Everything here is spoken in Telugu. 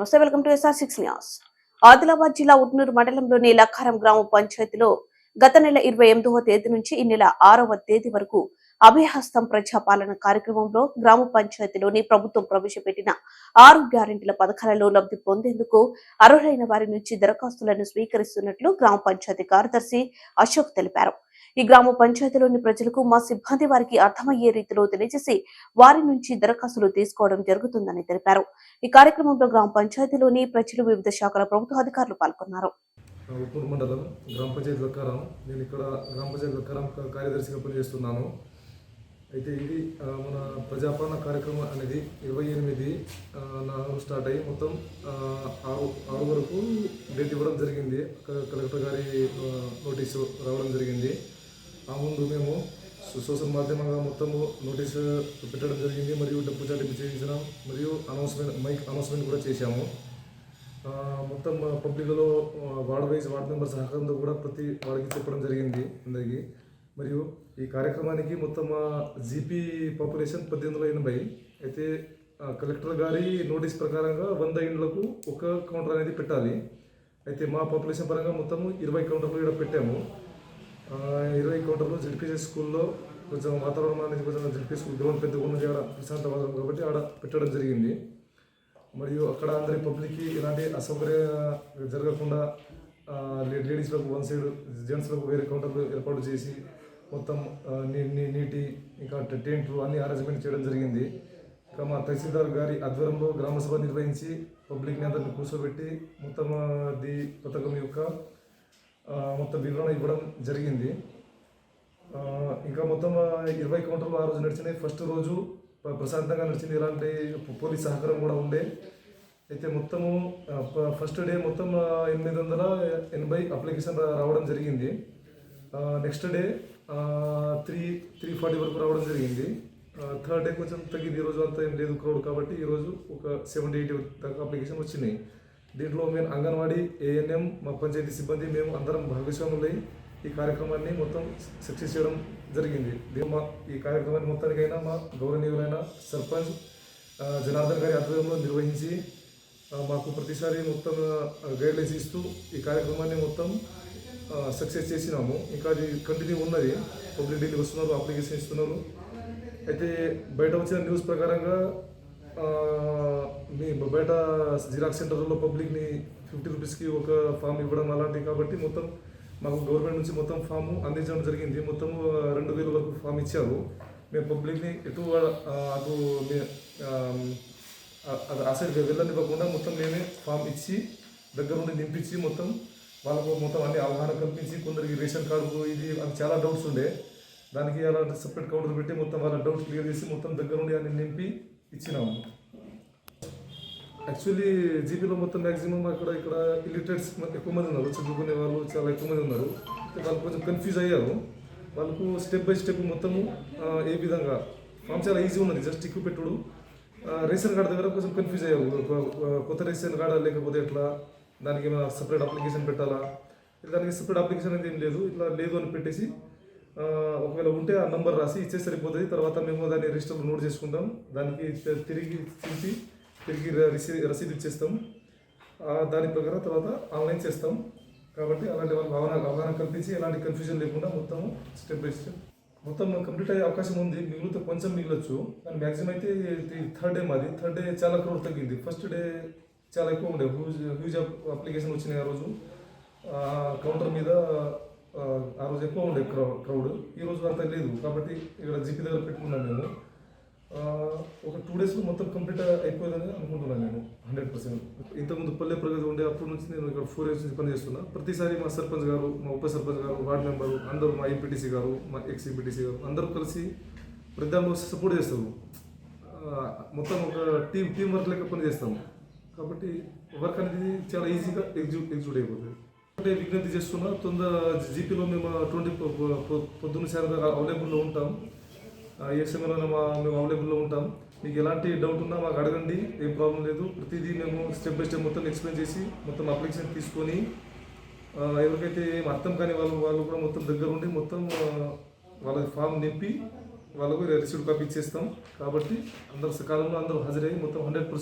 నమస్తే, welcome to SR6 news. Adilabad జిల్లా ఉట్నూరు మండలంలోని లక్కారం గ్రామ పంచాయతీలో గత నెల 28వ తేదీ నుంచి ఈ నెల 6వ తేదీ వరకు అభయహస్తం ప్రజాపాలన కార్యక్రమంలో గ్రామ పంచాయతీలోని ప్రభుత్వం ప్రవేశపెట్టిన 6 గ్యారెంటీల పథకాలలో లబ్ధి పొందేందుకు అర్హులైన వారి నుంచి దరఖాస్తులను స్వీకరిస్తున్నట్లు గ్రామ పంచాయతీ కార్యదర్శి అశోక్ తెలిపారు. ఈ గ్రామ పంచాయతీలోని ప్రజలకు మా సిబ్బంది వారికి అర్థమయ్యే రీతిలో తెలియజేసి వారి నుంచి దరఖాస్తులు తీసుకోవడం జరుగుతుందని తెలిపారు. ఈ కార్యక్రమంలో గ్రామ పంచాయతీలోని ప్రజలు, వివిధ శాఖల ప్రభుత్వ అధికారులు పాల్గొన్నారు. ఉప్పూరు మండలం గ్రామ పంచాయతీ లక్కారం. నేను ఇక్కడ గ్రామ పంచాయతీ లక్కారం కార్యదర్శిగా పనిచేస్తున్నాను. అయితే ఇది మన ప్రజాపాలన కార్యక్రమం అనేది 28 స్టార్ట్ అయ్యి మొత్తం 6 వరకు డేట్ ఇవ్వడం జరిగింది. కలెక్టర్ గారి నోటీసు రావడం జరిగింది. ఆ ముందు మేము సోషల్ మాధ్యమంగా మొత్తము నోటీసు పెట్టడం జరిగింది, మరియు డబ్బు చాటింపు చేయించడం, మరియు మైక్ అనౌన్స్మెంట్ కూడా చేశాము. మొత్తం పబ్లిక్లో వార్డ్ వైజ్ వార్డ్ మెంబర్ సహకారంతో కూడా ప్రతి వాడికి చెప్పడం జరిగింది అందరికీ. మరియు ఈ కార్యక్రమానికి మొత్తం జీపీ పాపులేషన్ 1880. అయితే కలెక్టర్ గారి నోటీస్ ప్రకారంగా 100 ఇండ్లకు ఒక కౌంటర్ అనేది పెట్టాలి. అయితే మా పాపులేషన్ పరంగా మొత్తం 20 కౌంటర్లు ఇక్కడ పెట్టాము. 20 కౌంటర్లు జెడ్పీసీ స్కూల్లో కొంచెం వాతావరణం అనేది కొంచెం జెడ్పీ స్కూల్ గ్రౌండ్ పెద్దగా ఉన్నది, ఆడ ప్రశాంత వాతావరణం కాబట్టి ఆడ పెట్టడం జరిగింది. మరియు అక్కడ అందరి పబ్లిక్కి ఎలాంటి అసౌకర్యం జరగకుండా లేడీస్లకు వన్ సైడ్, జెంట్స్లకు వేరే కౌంటర్లు ఏర్పాటు చేసి మొత్తం నీటి ఇంకా టెంట్లు అన్ని అరేంజ్మెంట్ చేయడం జరిగింది. ఇంకా మా తహసీల్దార్ గారి ఆధ్వర్యంలో గ్రామసభ నిర్వహించి పబ్లిక్ని అందరిని కూర్చోబెట్టి మొత్తం ది పథకం యొక్క మొత్తం వివరణ ఇవ్వడం జరిగింది. ఇంకా మొత్తం 20 కౌంటర్లు ఆ రోజు నడిచినాయి. ఫస్ట్ రోజు ప్రశాంతంగా నడిచింది, ఎలాంటి పోలీస్ సహకారం కూడా ఉండే. అయితే మొత్తము ఫస్ట్ డే మొత్తం 880 అప్లికేషన్ రావడం జరిగింది. నెక్స్ట్ డే 340 వరకు రావడం జరిగింది. థర్డ్ డే కొంచెం తగ్గింది, ఈరోజు అంతా ఏం లేదు క్రౌడ్ కాబట్టి ఈరోజు ఒక 70-80 దాకా అప్లికేషన్ వచ్చినాయి. దీంట్లో మేము అంగన్వాడీ, ANM, మా పంచాయతీ సిబ్బంది మేము అందరం భాగస్వాములై ఈ కార్యక్రమాన్ని మొత్తం సక్సెస్ చేయడం జరిగింది. ఈ కార్యక్రమాన్ని మొత్తానికైనా మా గౌరవనీయులైన సర్పంచ్ జనార్దన్ గారి ఆధ్వర్యంలో నిర్వహించి మాకు ప్రతిసారి మొత్తం గైడ్లైన్స్ ఇస్తూ ఈ కార్యక్రమాన్ని మొత్తం సక్సెస్ చేసినాము. ఇంకా అది కంటిన్యూ ఉన్నది. పబ్లిక్ డైలీ వస్తున్నారు, అప్లికేషన్ ఇస్తున్నారు. అయితే బయట వచ్చిన న్యూస్ ప్రకారంగా మీ బయట జిరాక్స్ సెంటర్లో పబ్లిక్ని 50 రూపీస్కి ఒక ఫామ్ ఇవ్వడం అలాంటివి కాబట్టి మొత్తం మాకు గవర్నమెంట్ నుంచి మొత్తం ఫాము అందించడం జరిగింది. మొత్తం 2000 వరకు ఫామ్ ఇచ్చారు. మేము పబ్లిక్ని ఎటు అటు అసలు వెళ్ళనివ్వకుండా మొత్తం మేమే ఫామ్ ఇచ్చి దగ్గర నుండి నింపించి మొత్తం వాళ్ళకు మొత్తం అన్ని అవగాహన కల్పించి, కొందరికి రేషన్ కార్డు ఇది అని చాలా డౌట్స్ ఉండే, దానికి అలా సపరేట్ కౌంటర్ పెట్టి మొత్తం వాళ్ళ డౌట్స్ క్లియర్ చేసి మొత్తం దగ్గర నుండి అన్ని నింపి ఇచ్చినాము. యాక్చువల్లీ జీపీలో మొత్తం మ్యాక్సిమం ఇక్కడ ఇల్లిటరేట్స్ ఎక్కువ మంది ఉన్నారు, చదువుకునే వాళ్ళు చాలా ఎక్కువ మంది ఉన్నారు. వాళ్ళు కొంచెం కన్ఫ్యూజ్ అయ్యారు. వాళ్ళకు స్టెప్ బై స్టెప్ మొత్తము ఏ విధంగా ఫామ్ చాలా ఈజీ ఉన్నది, జస్ట్ టిక్కు పెట్టుడు. రేషన్ కార్డు దగ్గర కొంచెం కన్ఫ్యూజ్ అయ్యారు, కొత్త రేషన్ కార్డు లేకపోతే ఎట్లా, దానికి ఏమైనా సపరేట్ అప్లికేషన్ పెట్టాలా, దానికి సపరేట్ అప్లికేషన్ అనేది ఏం లేదు, ఇట్లా లేదు అని పెట్టేసి ఒకవేళ ఉంటే ఆ నంబర్ రాసి ఇచ్చే సరిపోతుంది. తర్వాత మేము దాన్ని రిజిస్టర్లో నోట్ చేసుకుంటాం, దానికి తిరిగి రసీదు ఇచ్చేస్తాం. దాని ప్రకారం తర్వాత ఆన్లైన్ చేస్తాం. కాబట్టి అలాంటి వాళ్ళకి అవగాహన కల్పించి ఎలాంటి కన్ఫ్యూజన్ లేకుండా మొత్తం స్టెప్ బై స్టెప్ మొత్తం కంప్లీట్ అయ్యే అవకాశం ఉంది. మిగిలితే కొంచెం మిగిలొచ్చు, కానీ మ్యాక్సిమం అయితే థర్డ్ డే మాది. థర్డ్ డే చాలా క్రౌడ్ తగ్గింది. ఫస్ట్ డే చాలా ఎక్కువ ఉండే, హ్యూజ్ అప్లికేషన్ వచ్చినాయి. ఆ రోజు కౌంటర్ మీద ఆ రోజు ఎక్కువ ఉండే క్రౌడ్. ఈ రోజు అంత లేదు కాబట్టి ఇక్కడ జీపీ దగ్గర పెట్టుకున్నాను. నేను ఒక 2 డేస్లో మొత్తం కంప్లీట్ అయిపోయిందని అనుకుంటున్నాను నేను 100%. ఇంతకుముందు పల్లె ప్రగతి ఉండే అప్పటి నుంచి నేను ఇక్కడ 4 years నుంచి పనిచేస్తున్నా. ప్రతిసారి మా సర్పంచ్ గారు, మా ఉప సర్పంచ్ గారు, వార్డ్ మెంబరు అందరూ, మా ఎంపీటీసీ గారు, మా ఎక్స్-ఎంపీటీసీ గారు అందరూ కలిసి ప్రతి దాంట్లో సపోర్ట్ చేస్తారు. మొత్తం ఒక టీం వర్క్ లెక్క పని చేస్తాము. కాబట్టి వర్క్ అనేది చాలా ఈజీగా ఎగ్జిక్యూట్ అయిపోతుంది. అంటే విజ్ఞప్తి చేస్తున్నా, జీపీలో మేము 20 పొద్దున్న సాయంత్రం అవైలబుల్లో ఉంటాం. ఏ సమయంలో మేము అవైలబుల్లో ఉంటాం. మీకు ఎలాంటి డౌట్ ఉన్నా మాకు అడగండి, ఏం ప్రాబ్లం లేదు. ప్రతిదీ మేము స్టెప్ బై స్టెప్ మొత్తం ఎక్స్ప్లెయిన్ చేసి మొత్తం అప్లికేషన్ తీసుకొని ఎవరికైతే అర్థం కాని వాళ్ళు కూడా మొత్తం దగ్గర ఉండి మొత్తం వాళ్ళ ఫామ్ నింపి వాళ్ళకు రిసీవ్డ్ కాపీ ఇచ్చేస్తాం. కాబట్టి అందరూ సకాలంలో అందరూ హాజరయ్యి మొత్తం 100%